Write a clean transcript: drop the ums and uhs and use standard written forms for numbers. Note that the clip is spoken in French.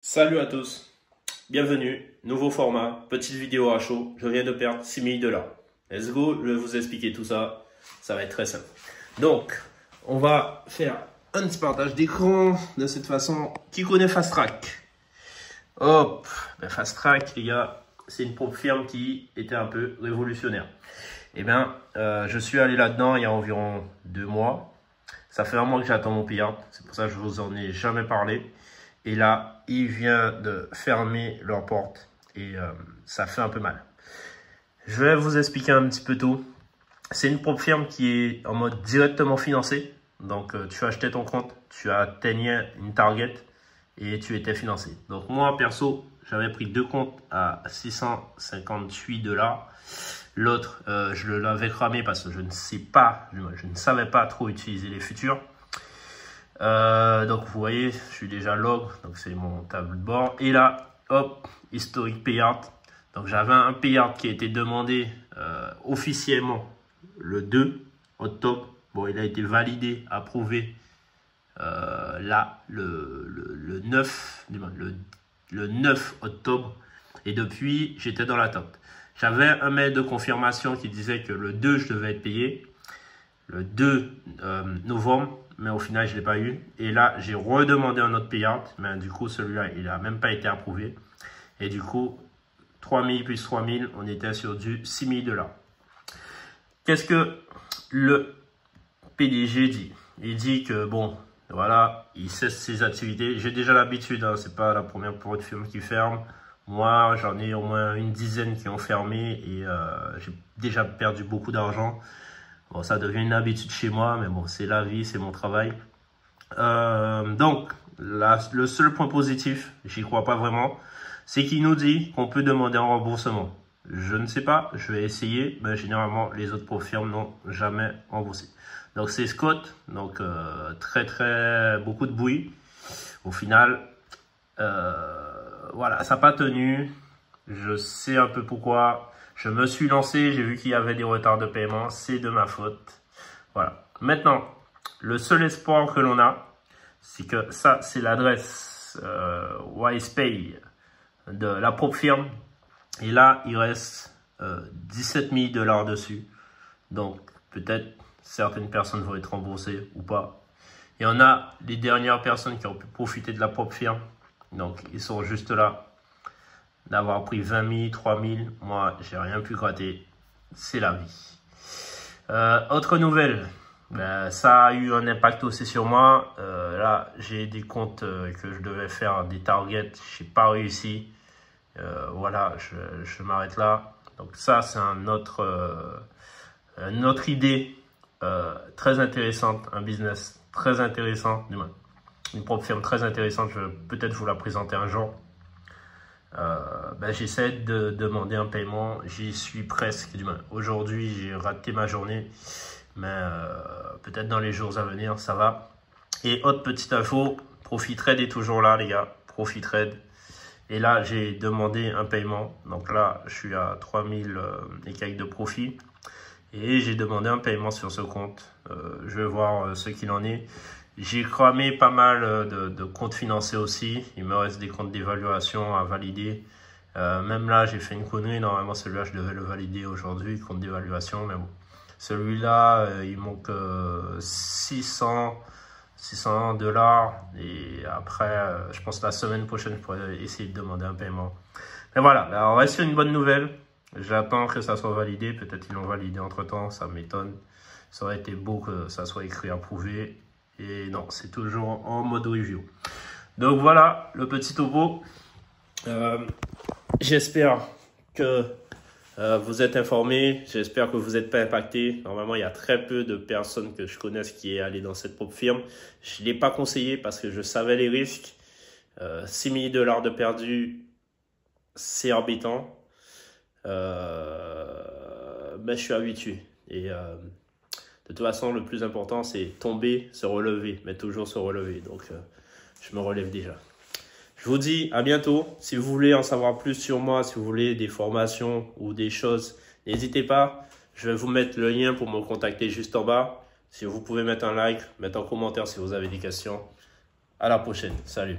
Salut à tous, bienvenue, nouveau format, petite vidéo à chaud, je viens de perdre 6 000 $. Let's go, je vais vous expliquer tout ça, ça va être très simple. Donc, on va faire un petit partage d'écran de cette façon. Qui connaît Fast Track? Hop, ben Fast Track, les gars, c'est une propre firme qui était un peu révolutionnaire. Eh bien, je suis allé là-dedans il y a environ 2 mois. Ça fait un mois que j'attends mon payout, c'est pour ça que je vous en ai jamais parlé. Et là, il vient de fermer leur porte et ça fait un peu mal. Je vais vous expliquer un petit peu tout. C'est une propre firme qui est en mode directement financé. Donc, tu achetais ton compte, tu atteignais une target et tu étais financé. Donc, moi, perso, j'avais pris 2 comptes à 658 $. L'autre, je l'avais cramé parce que je ne savais pas trop utiliser les futurs. Donc vous voyez, je suis déjà log, donc c'est mon tableau de bord. Et là, hop, historique payout. Donc j'avais un payout qui a été demandé officiellement le 2 octobre. Bon, il a été validé, approuvé là le 9 octobre. Et depuis, j'étais dans l'attente. J'avais un mail de confirmation qui disait que le 2, je devais être payé. Le 2 novembre. Mais au final, je ne l'ai pas eu. Et là, j'ai redemandé un autre payout. Mais du coup, celui-là, il n'a même pas été approuvé. Et du coup, 3 000 plus 3 000, on était sur du 6 000 $. Qu'est-ce que le PDG dit? Il dit que, bon, voilà, il cesse ses activités. J'ai déjà l'habitude, hein, ce n'est pas la première pour une firme qui ferme. Moi, j'en ai au moins une dizaine qui ont fermé et j'ai déjà perdu beaucoup d'argent. Bon, ça devient une habitude chez moi, mais bon, c'est la vie, c'est mon travail. Donc, le seul point positif, j'y crois pas vraiment, c'est qu'il nous dit qu'on peut demander un remboursement. Je ne sais pas, je vais essayer, mais généralement, les autres firmes n'ont jamais remboursé. Donc, c'est Scott, donc beaucoup de bruit. Au final, voilà, ça n'a pas tenu. Je sais un peu pourquoi. Je me suis lancé, j'ai vu qu'il y avait des retards de paiement, c'est de ma faute. Voilà. Maintenant, le seul espoir que l'on a, c'est que ça, c'est l'adresse WisePay de la propre firme. Et là, il reste 17 000 $ dessus. Donc, peut-être certaines personnes vont être remboursées ou pas. Il y en a les dernières personnes qui ont pu profiter de la propre firme. Donc, ils sont juste là. D'avoir pris 20 000, 3 000, moi, j'ai rien pu gratter. C'est la vie. Autre nouvelle, ben, ça a eu un impact aussi sur moi. Là, j'ai des comptes que je devais faire des targets. Je n'ai pas réussi. Voilà, je m'arrête là. Donc ça, c'est une autre idée très intéressante, un business très intéressant, une propre firme très intéressante. Je vais peut-être vous la présenter un jour. Ben, j'essaie de demander un paiement, j'y suis presque. Aujourd'hui, j'ai raté ma journée, mais peut-être dans les jours à venir, ça va. Et autre petite info, ProfiTrade est toujours là, les gars. ProfiTrade. Et là, j'ai demandé un paiement. Donc là, je suis à 3 000 et quelques de profit. Et j'ai demandé un paiement sur ce compte. Je vais voir ce qu'il en est. J'ai cramé pas mal de comptes financiers aussi. Il me reste des comptes d'évaluation à valider. Même là, j'ai fait une connerie. Normalement, celui-là, je devais le valider aujourd'hui, compte d'évaluation. Mais bon, celui-là, il manque 600 $. Et après, je pense que la semaine prochaine, je pourrais essayer de demander un paiement. Mais voilà, alors, reste une bonne nouvelle. J'attends que ça soit validé. Peut-être qu'ils l'ont validé entre-temps. Ça m'étonne. Ça aurait été beau que ça soit écrit approuvé. Et non, c'est toujours en mode review. Donc voilà, le petit topo. J'espère que vous êtes informés. J'espère que vous n'êtes pas impactés. Normalement, il y a très peu de personnes que je connaisse qui est allé dans cette propre firme. Je ne l'ai pas conseillé parce que je savais les risques. 6 000 $ de perdu, c'est orbitant. Mais je suis habitué. Et de toute façon, le plus important, c'est tomber, se relever, mais toujours se relever. Donc, je me relève déjà. Je vous dis à bientôt. Si vous voulez en savoir plus sur moi, si vous voulez des formations ou des choses, n'hésitez pas. Je vais vous mettre le lien pour me contacter juste en bas. Si vous pouvez mettre un like, mettre un commentaire si vous avez des questions. À la prochaine. Salut.